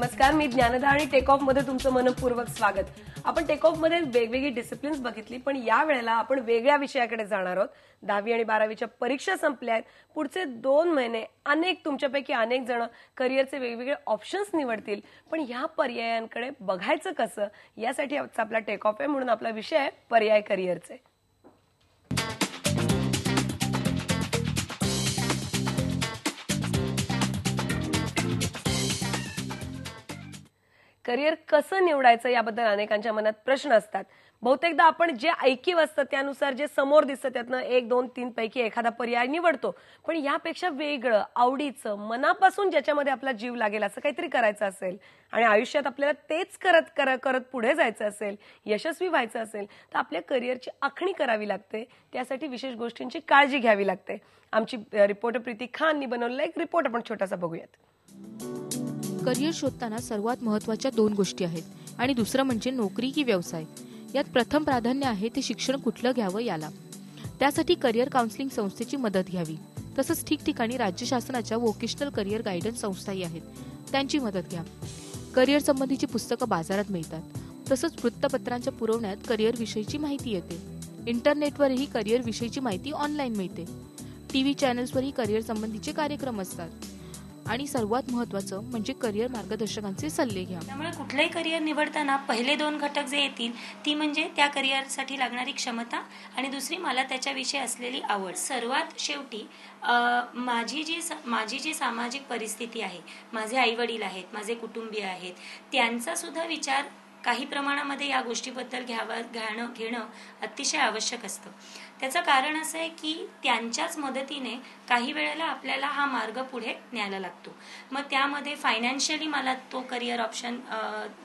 नमस्कार, मी ज्ञानदा आणि take off मध्ये तुमचं मनपूर्वक स्वागत. आपण टेक ऑफ मध्ये वेगवेगळी डिसिप्लिन्स बघितली, पण या वेळेला आपण वेगळ्या विषयाकडे जाणार आहोत. 10वी आणि 12वीच्या परीक्षा संपल्या आहेत. पुढचे 2 महिने तुमच्यापैकी अनेक जण करिअरचे वेगवेगळे ऑप्शन्स निवडतील, पण या पर्यायांकडे बघायचं कसं, यासाठी आपला टेक ऑफ आहे. म्हणून आपला विषय आहे पर्याय करिअरचे. करिअर कसं निवडायचं याबद्दल अनेकांच्या मनात प्रश्न असतात. बहुतेकदा आपण जे ऐकीव असतं त्यानुसार जे समोर दिसतं त्यातनं 1, 2, 3 पैकी एखादा पर्याय निवडतो. पण यापेक्षा वेगळं, आवडीचं, मनापासून ज्याच्यामध्ये आपला जीव लागेल असं काहीतरी करायचं असेल आणि आयुष्यात आपल्याला तेच करत पुढे जायचं असेल, यशस्वी व्हायचं असेल, तर आपल्या करिअरची आखणी करावी लागते. त्यासाठी विशेष गोष्टींची काळजी घ्यावी लागते. आमची रिपोर्टर प्रीती खाननी बनवलेला एक रिपोर्ट आपण छोटासा बघूयात. करिअर शोधताना सर्वात महत्त्वाच्या 2 गोष्टी आहेत आणि दुसरं म्हणजे नोकरी की व्यवसाय. यात प्रथम प्राधान्य आहे ते शिक्षण कुठलं घ्यावं याला. त्यासाठी करिअर काउन्सिलिंग संस्थेची मदत घ्यावी. तसंच ठिकठिकाणी राज्य शासनाच्या व्होकेशनल करिअर गायडन्स संस्थाही आहेत, त्यांची मदत घ्या. करिअर संबंधीची पुस्तकं बाजारात मिळतात. तसंच वृत्तपत्रांच्या पुरवण्यात करिअर विषयीची माहिती येते. इंटरनेटवरही करिअर विषयीची माहिती ऑनलाईन मिळते. टीव्ही चॅनल्सवरही करिअर संबंधीचे कार्यक्रम असतात. आणि सर्वात महत्त्वाचं म्हणजे करिअर मार्गदर्शकांचे सल्ले घ्या. त्यामुळे कुठलंही करिअर निवडताना पहिले 2 घटक जे येतील ती म्हणजे त्या करिअरसाठी लागणारी क्षमता आणि दुसरी मला त्याच्याविषयी असलेली आवड. सर्वात शेवटी माझी जी सामाजिक परिस्थिती आहे, माझे आई वडील आहेत, माझे कुटुंबीय आहेत, त्यांचा सुद्धा विचार काही प्रमाणामध्ये या गोष्टीबद्दल घेणं अतिशय आवश्यक असतं. त्याचं कारण असं आहे की त्यांच्याच मदतीने काही वेळेला आपल्याला हा मार्ग पुढे न्यायला लागतो. मग त्यामध्ये फायनान्शियली मला तो करिअर ऑप्शन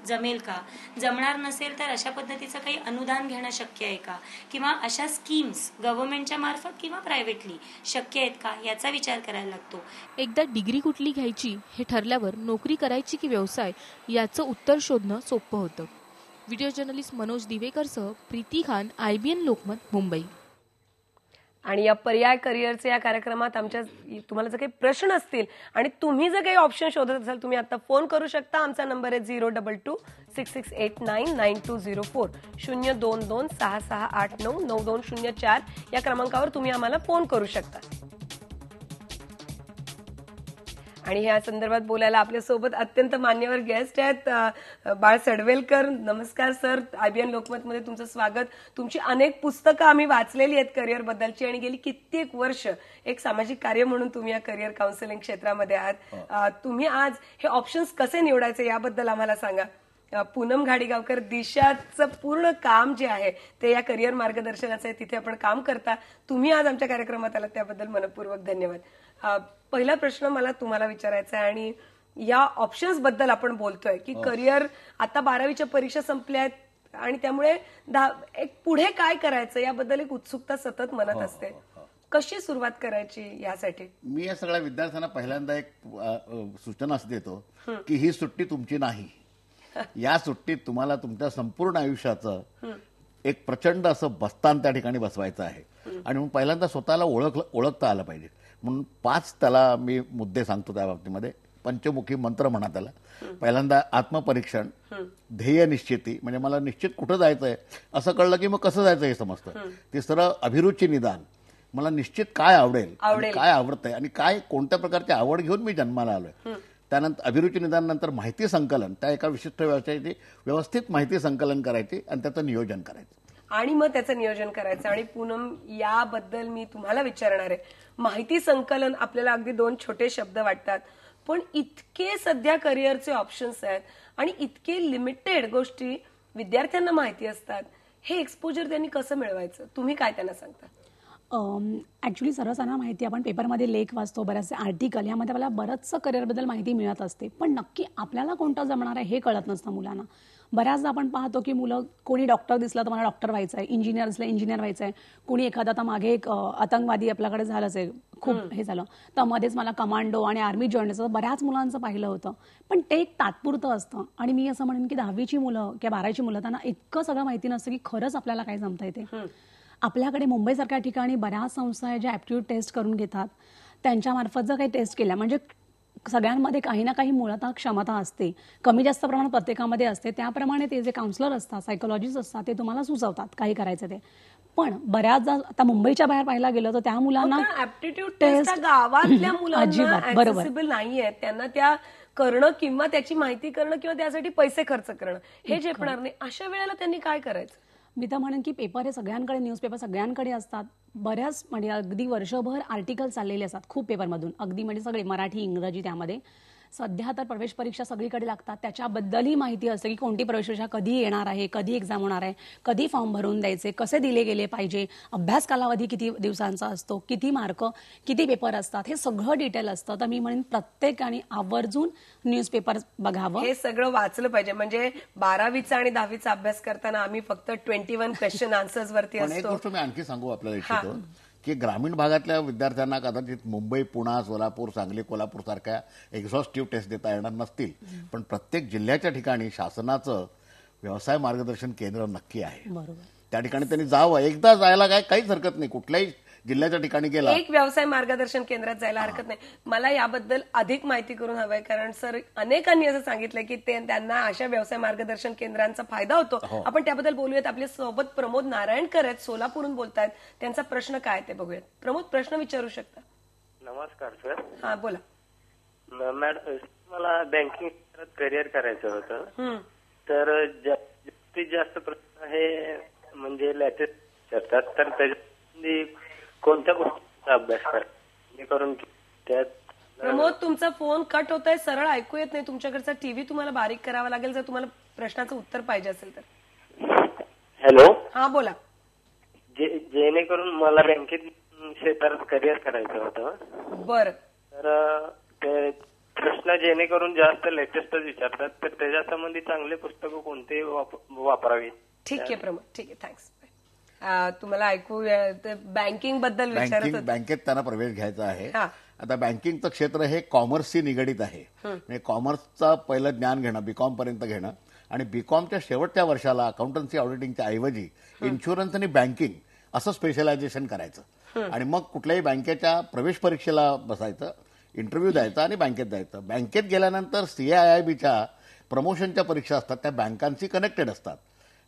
जमेल का, जमणार नसेल तर अशा पद्धतीचं काही अनुदान घेणं शक्य आहे का, किंवा अशा स्कीम्स गव्हर्नमेंटच्या मार्फत किंवा प्रायव्हेटली शक्य आहेत का, याचा विचार करायला लागतो. एकदा डिग्री कुठली घ्यायची हे ठरल्यावर नोकरी करायची की व्यवसाय याचं उत्तर शोधणं सोपं होतं. व्हिडिओ जर्नलिस्ट मनोज दिवेकरसह प्रीती खान, IBN लोकमत, मुंबई. आणि या पर्याय करिअरचे या कार्यक्रमात तुम्हाला जर काही प्रश्न असतील आणि तुम्ही जर काही ऑप्शन शोधत असाल, तुम्ही आता फोन करू शकता. आमचा नंबर आहे 02266899204 02266899204 या क्रमांकावर तुम्ही आम्हाला फोन करू शकता. आणि या संदर्भात बोलायला आपल्यासोबत अत्यंत मान्यवर गेस्ट आहेत बाळ सडवेलकर. नमस्कार सर, IBN लोकमत मध्ये तुमचं स्वागत. तुमची अनेक पुस्तकं आम्ही वाचलेली आहेत करिअर बद्दलची आणि गेली कित्येक वर्ष एक सामाजिक कार्य म्हणून तुम्ही या करिअर काउन्सिलिंग क्षेत्रामध्ये आहात. तुम्ही आज हे ऑप्शन्स कसे निवडायचे याबद्दल आम्हाला सांगा. पूनम घाडीगावकर, दिशाचं पूर्ण काम जे आहे ते या करिअर मार्गदर्शनाचं आहे, तिथे आपण काम करता. तुम्ही आज आमच्या कार्यक्रमात आलात त्याबद्दल मनपूर्वक धन्यवाद. पहिला प्रश्न मला तुम्हाला विचारायचा आहे आणि या ऑप्शन्स बद्दल आपण बोलतोय की करिअर आता 12वीच्या परीक्षा संपल्या आहेत आणि त्यामुळे एक पुढे काय करायचं याबद्दल एक उत्सुकता सतत मनात असते. कशी सुरुवात करायची यासाठी? मी या सगळ्या विद्यार्थ्यांना पहिल्यांदा एक सूचना देतो की ही सुट्टी तुमची नाही. या सुट्टीत तुम्हाला तुमच्या संपूर्ण आयुष्याचं एक प्रचंड असं बस्तान त्या ठिकाणी बसवायचं आहे आणि म्हणून पहिल्यांदा स्वतःला ओळखता आलं पाहिजे. म्हणून 5 त्याला मी मुद्दे सांगतो त्या बाबतीमध्ये. पंचमुखी मंत्र म्हणा त्याला. पहिल्यांदा आत्मपरीक्षण, ध्येय निश्चिती, म्हणजे मला निश्चित कुठं जायचंय असं कळलं की मग कसं जायचं हे समजतं. तिसरं अभिरुची निदान, मला निश्चित काय आवडेल, काय आवडतंय आणि काय कोणत्या प्रकारची आवड घेऊन मी जन्माला आलोय. त्यानंतर अभिरुची निदान नंतर माहिती संकलन, त्या एका विशिष्ट व्यवसायाची व्यवस्थित माहिती संकलन करायची आणि त्याचं नियोजन करायचं आणि मग त्याचं नियोजन करायचं. आणि पूनम, याबद्दल मी तुम्हाला विचारणार आहे. माहिती संकलन आपल्याला अगदी 2 छोटे शब्द वाटतात, पण इतके सध्या करिअरचे ऑप्शन्स आहेत आणि इतके लिमिटेड गोष्टी विद्यार्थ्यांना माहिती असतात. हे एक्सपोजर त्यांनी कसं मिळवायचं, तुम्ही काय त्यांना सांगता? ॲक्च्युली सर्वसाधारण माहिती आपण पेपरमध्ये लेख वाचतो, बऱ्याचसे आर्टिकल, यामध्ये आपल्याला बरंचसं करिअरबद्दल माहिती मिळत असते, पण नक्की आपल्याला कोणतं जमणार आहे हे कळत नसतं मुलांना. बऱ्याचदा आपण पाहतो की मुलं, कोणी डॉक्टर दिसला तर मला डॉक्टर व्हायचं आहे, इंजिनियर दिसला इंजिनियर व्हायचं आहे, कोणी एखादा आता मागे एक आतंकवादी आपल्याकडे झालंच आहे, खूप हे झालं, तर मध्येच मला कमांडो आणि आर्मी जॉईन असं बऱ्याच मुलांचं पाहिलं होतं. पण ते एक तात्पुरतं असतं. आणि मी असं म्हणेन की 10वीची मुलं किंवा 12वीची मुलं, त्यांना इतकं सगळं माहिती नसतं की खरंच आपल्याला काय जमता येते. आपल्याकडे मुंबईसारख्या ठिकाणी बऱ्याच संस्था आहेत ज्या ॲप्टिट्यूड टेस्ट करून घेतात. त्यांच्यामार्फत जर काही टेस्ट केल्या, म्हणजे सगळ्यांमध्ये काही ना काही मुळतः क्षमता असते, कमी जास्त प्रमाणात प्रत्येकामध्ये असते. त्याप्रमाणे ते जे काउन्सिलर असतात, सायकोलॉजिस्ट असतात, ते तुम्हाला सुचवतात काही करायचं ते. पण बऱ्याचदा आता मुंबईच्या बाहेर पाहायला गेलं तर त्या मुलांना ऍप्टिट्यूड टेस्ट गावातल्या मुलांना अजिबात, बरोबर. ऍक्सेसिबल नाहीये, त्यांना त्या करणं किंवा त्याची माहिती करणं किंवा त्यासाठी पैसे खर्च करणं हे झेपणार नाही. अशा वेळेला त्यांनी काय करायचं? मी तर म्हणेन की पेपर हे सगळ्यांकडे, न्यूजपेपर सगळ्यांकडे असतात. बऱ्याच म्हणजे अगदी वर्षभर आर्टिकल चाललेले असतात खूप पेपरमधून, अगदी म्हणजे सगळे मराठी, इंग्रजी. त्यामध्ये सध्या तर प्रवेश परीक्षा सगळीकडे लागतात, त्याच्याबद्दलही माहिती असते की कोणती प्रवेश परीक्षा कधी येणार आहे, कधी एक्झाम होणार आहे, कधी फॉर्म भरून द्यायचे, कसे दिले गेले पाहिजे, अभ्यास कालावधी किती दिवसांचा असतो, किती मार्क, किती पेपर असतात, हे सगळं डिटेल असतं. तर मी म्हणेन प्रत्येकाने आवर्जून न्यूजपेपर बघावं. हे सगळं वाचलं पाहिजे. म्हणजे 12वीचा आणि 10वीचा अभ्यास करताना आम्ही फक्त 21 क्वेश्चन आन्सर्स वरती पण एक असतो. गोष्ट मी आणखी सांगू आपल्याला इच्छितो की ग्रामीण भागातल्या विद्यार्थ्यांना कदाचित मुंबई, पुणे, सोलापूर, सांगली, कोल्हापूर सारख्या एक्झॉस्टिव्ह टेस्ट देता येणार नसतील, पण प्रत्येक जिल्ह्याच्या ठिकाणी शासनाचं व्यवसाय मार्गदर्शन केंद्र नक्की आहे. बरोबर. त्या ठिकाणी त्यांनी जावं. एकदा जायला काहीच हरकत नाही. कुठल्याही जिल्ह्याच्या ठिकाणी गेला एक व्यवसाय मार्गदर्शन केंद्रात जायला हरकत नाही. मला याबद्दल अधिक माहिती करून हवंय, कारण सर अनेकांनी असं सांगितलं की त्यांना अशा व्यवसाय मार्गदर्शन केंद्रांचा फायदा होतो. आपण त्याबद्दल बोलूयात. आपल्या सोबत प्रमोद नारायणकर आहेत, सोलापूरहून बोलतायत. त्यांचा प्रश्न काय ते बघूयात. प्रमोद, प्रश्न विचारू शकता. नमस्कार सर. हा, बोला. मॅडम, मला बँकिंग क्षेत्रात करिअर करायचं होतं. तर जास्तीत जास्त प्रश्न हे म्हणजे लेटेस्ट करतात, तर त्याच्यामध्ये कोणत्या गोष्टीचा अभ्यास करून त्यात. प्रमोद, तुमचा फोन कट होतोय, सरळ ऐकू येत नाही. तुमच्याकडचा टीव्ही तुम्हाला बारीक करावा लागेल जर तुम्हाला प्रश्नाचं उत्तर पाहिजे असेल तर. हॅलो. हा, बोला. जेणेकरून मला बँकेत क्षेत्रात करिअर करायचं होतं. बरं. तर ते प्रश्न जेणेकरून जास्त लेटेस्टच विचारतात, तर त्याच्या संबंधी चांगले पुस्तकं कोणते वापरावी? ठीक आहे प्रमोद, ठीक आहे, थँक्स. तुम्हाला ऐकू बँकिंग बद्दल विचारत होते. बँकेत त्यांना प्रवेश घ्यायचा आहे. हा. आता बँकिंगचं क्षेत्र हे कॉमर्सशी निगडीत आहे. म्हणजे कॉमर्सचं पहिलं ज्ञान घेणं, बीकॉम पर्यंत घेणं, आणि बीकॉमच्या शेवटच्या वर्षाला अकाउंटन्सी ऑडिटिंगच्या ऐवजी इन्शुरन्स आणि बँकिंग असं स्पेशलायझेशन करायचं. आणि मग कुठल्याही बँकेच्या प्रवेश परीक्षेला बसायचं, इंटरव्ह्यू द्यायचा आणि बँकेत जायचं. बँकेत गेल्यानंतर CIIBच्या प्रमोशनच्या परीक्षा असतात, त्या बँकांशी कनेक्टेड असतात,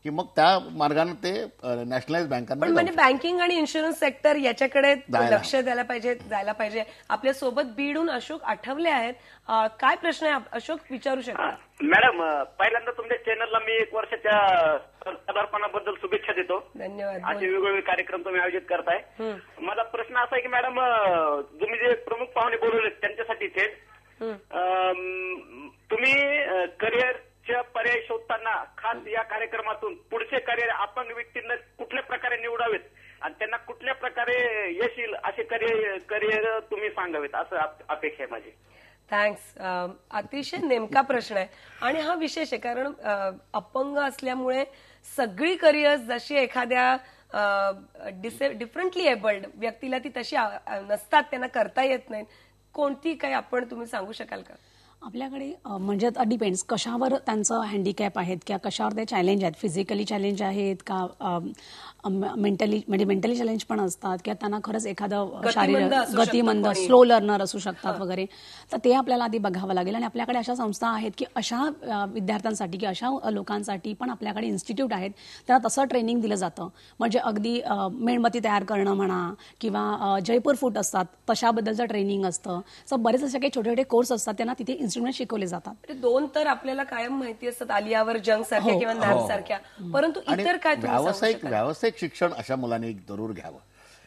की मग त्या मार्गाने ते नॅशनलाइज बँकांना. पण म्हणजे बँकिंग आणि इन्शुरन्स सेक्टर याच्याकडे लक्ष द्यायला पाहिजे, जायला पाहिजे. आपल्या सोबत बीडहून अशोक आठवले आहेत. काय प्रश्न आहे अशोक, विचारू शकता? मॅडम, पहिल्यांदा तुमच्या चॅनलला मी 1 वर्षाच्या पदार्पणाबद्दल शुभेच्छा देतो. धन्यवाद. असे वेगवेगळे कार्यक्रम तुम्ही आयोजित करताय. माझा प्रश्न असा आहे की मॅडम, तुम्ही जे प्रमुख पाहुणे बोलवले त्यांच्यासाठी थेट तुम्ही करिअरच्या पर्याय शोधताना खास या कार्यक्रमातून पुढचे करिअर अपंग व्यक्तींना कुठल्या प्रकारे निवडावेत आणि त्यांना कुठल्या प्रकारे यश येईल असे करिअर तुम्ही सांगावेत असं अपेक्षा आहे माझी. थँक्स. अतिशय नेमका प्रश्न आहे आणि हा विशेष आहे, कारण अपंग असल्यामुळे सगळी करिअर्स जशी एखाद्या डिफरंटली एबल्ड व्यक्तीला ती तशी नसतात, त्यांना करता येत नाही. कोणती काही तुम्ही सांगू शकाल का? आपल्याकडे म्हणजे डिपेंड्स कशावर त्यांचं हँडिकॅप आहेत किंवा कशावर ते चॅलेंज आहेत. फिजिकली चॅलेंज आहेत का मेंटली चॅलेंज पण असतात किंवा त्यांना खरंच एखादं शारीरिक गतिमंद, स्लो लर्नर असू शकतात वगैरे. तर ते आपल्याला आधी बघावं लागेल. आणि आपल्याकडे अशा संस्था आहेत की अशा विद्यार्थ्यांसाठी की अशा लोकांसाठी पण आपल्याकडे इन्स्टिट्यूट आहेत, त्यांना तसं ट्रेनिंग दिलं जातं. म्हणजे अगदी मेणबत्ती तयार करणं म्हणा किंवा जयपूर फूट असतात तशाबद्दलचं ट्रेनिंग असतं. सो बरेच असे काही छोटे छोटे कोर्स असतात, त्यांना तिथे इन्स्ट्रुमेंट शिकवले जातात. 2 तर आपल्याला कायम माहिती असतात, आलियावर जंग सारख्या किंवा नॅब सारख्या. परंतु इतर काय व्यावसायिक शिक्षण अशा मुलांनी जरूर घ्यावं.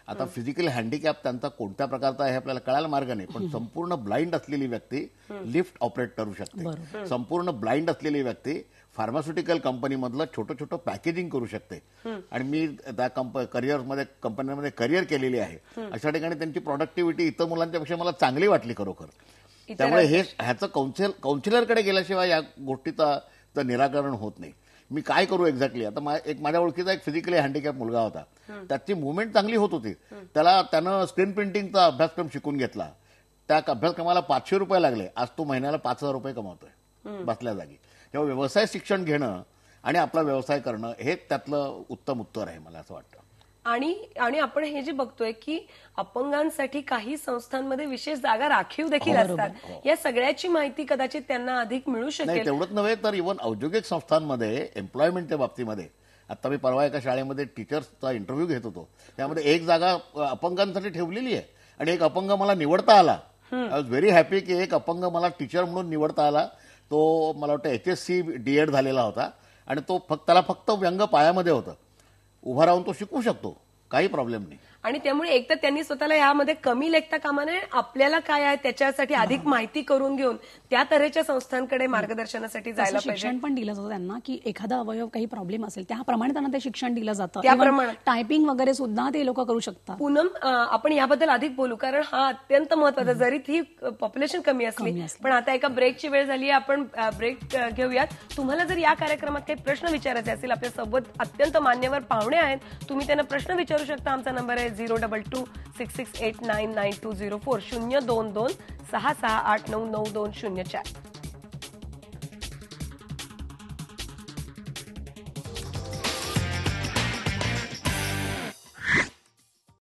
आता फिजिकल हँडिकॅप त्यांचा कोणत्या प्रकारचा आहे आपल्याला कळायला मार्ग नाही, पण संपूर्ण ब्लाइंड असलेली व्यक्ती लिफ्ट ऑपरेट करू शकते. संपूर्ण ब्लाइंड असलेली व्यक्ती फार्मास्युटिकल कंपनीमधलं छोटं छोटं पॅकेजिंग करू शकते. आणि मी त्या कंपन्यांमध्ये करिअर केलेली आहे. अशा ठिकाणी त्यांची प्रोडक्टिव्हिटी इतर मुलांच्यापेक्षा मला चांगली वाटली खरोखर. त्यामुळे ह्याचं काउन्सिलरकडे गेल्याशिवाय या गोष्टीचं निराकरण होत नाही. मी काय करू एक्झॅक्टली? आता माझ्या ओळखीचा एक फिजिकली हँडिकॅप मुलगा होता, त्याची मुवमेंट चांगली होत होती. त्यानं स्क्रीन प्रिंटिंगचा अभ्यासक्रम शिकून घेतला. त्या अभ्यासक्रमाला 500 रुपये लागले. आज तो महिन्याला 5,000 रुपये कमावतोय बसल्या जागी. तेव्हा व्यवसाय शिक्षण घेणं आणि आपला व्यवसाय करणं हे त्यातलं उत्तम उत्तर आहे मला असं वाटतं. आणि आपण हे जे बघतोय की अपंगांसाठी काही संस्थांमध्ये विशेष जागा राखीव देखील असतात. या सगळ्याची माहिती कदाचित त्यांना अधिक मिळू नाही शकेल. तेवढंच नव्हे तर इव्हन औद्योगिक संस्थांमध्ये एम्प्लॉयमेंटच्या बाबतीमध्ये आता मी परवा एका शाळेमध्ये टीचर्सचा इंटरव्ह्यू घेत होतो. त्यामध्ये एक जागा अपंगांसाठी ठेवलेली आहे आणि एक अपंग मला निवडता आला. आय वॉज व्हेरी हॅपी की एक अपंग मला टीचर म्हणून निवडता आला. तो मला वाटतं HSC DED झालेला होता आणि तो त्याला फक्त व्यंग पायामध्ये होतं. उभा राहून तो शिकू शकतो, काही प्रॉब्लेम नाही. आणि त्यामुळे एक तर त्यांनी स्वतःला यामध्ये कमी लेखता कामा नये, आपल्याला काय आहे त्याच्यासाठी अधिक माहिती करून घेऊन त्या तऱ्हेच्या संस्थांकडे मार्गदर्शनासाठी जायला पाहिजे. शिक्षण पण दिलं जातं त्यांना की एखादा अवयव काही प्रॉब्लेम असेल त्याप्रमाणे त्यांना ते शिक्षण दिलं जातं. त्याप्रमाणे टायपिंग वगैरे सुद्धा ते लोक करू शकतात. पूनम, आपण याबद्दल अधिक बोलू कारण हा अत्यंत महत्वाचा, जरी ती पॉप्युलेशन कमी असली पण आता एका ब्रेकची वेळ झाली आहे. आपण ब्रेक घेऊयात. तुम्हाला जर या कार्यक्रमात काही प्रश्न विचारायचे असतील, आपल्या सोबत अत्यंत मान्यवर पाहुणे आहेत, तुम्ही त्यांना प्रश्न विचारू शकता. आमचा नंबर आहे 02266899204 022 66899204.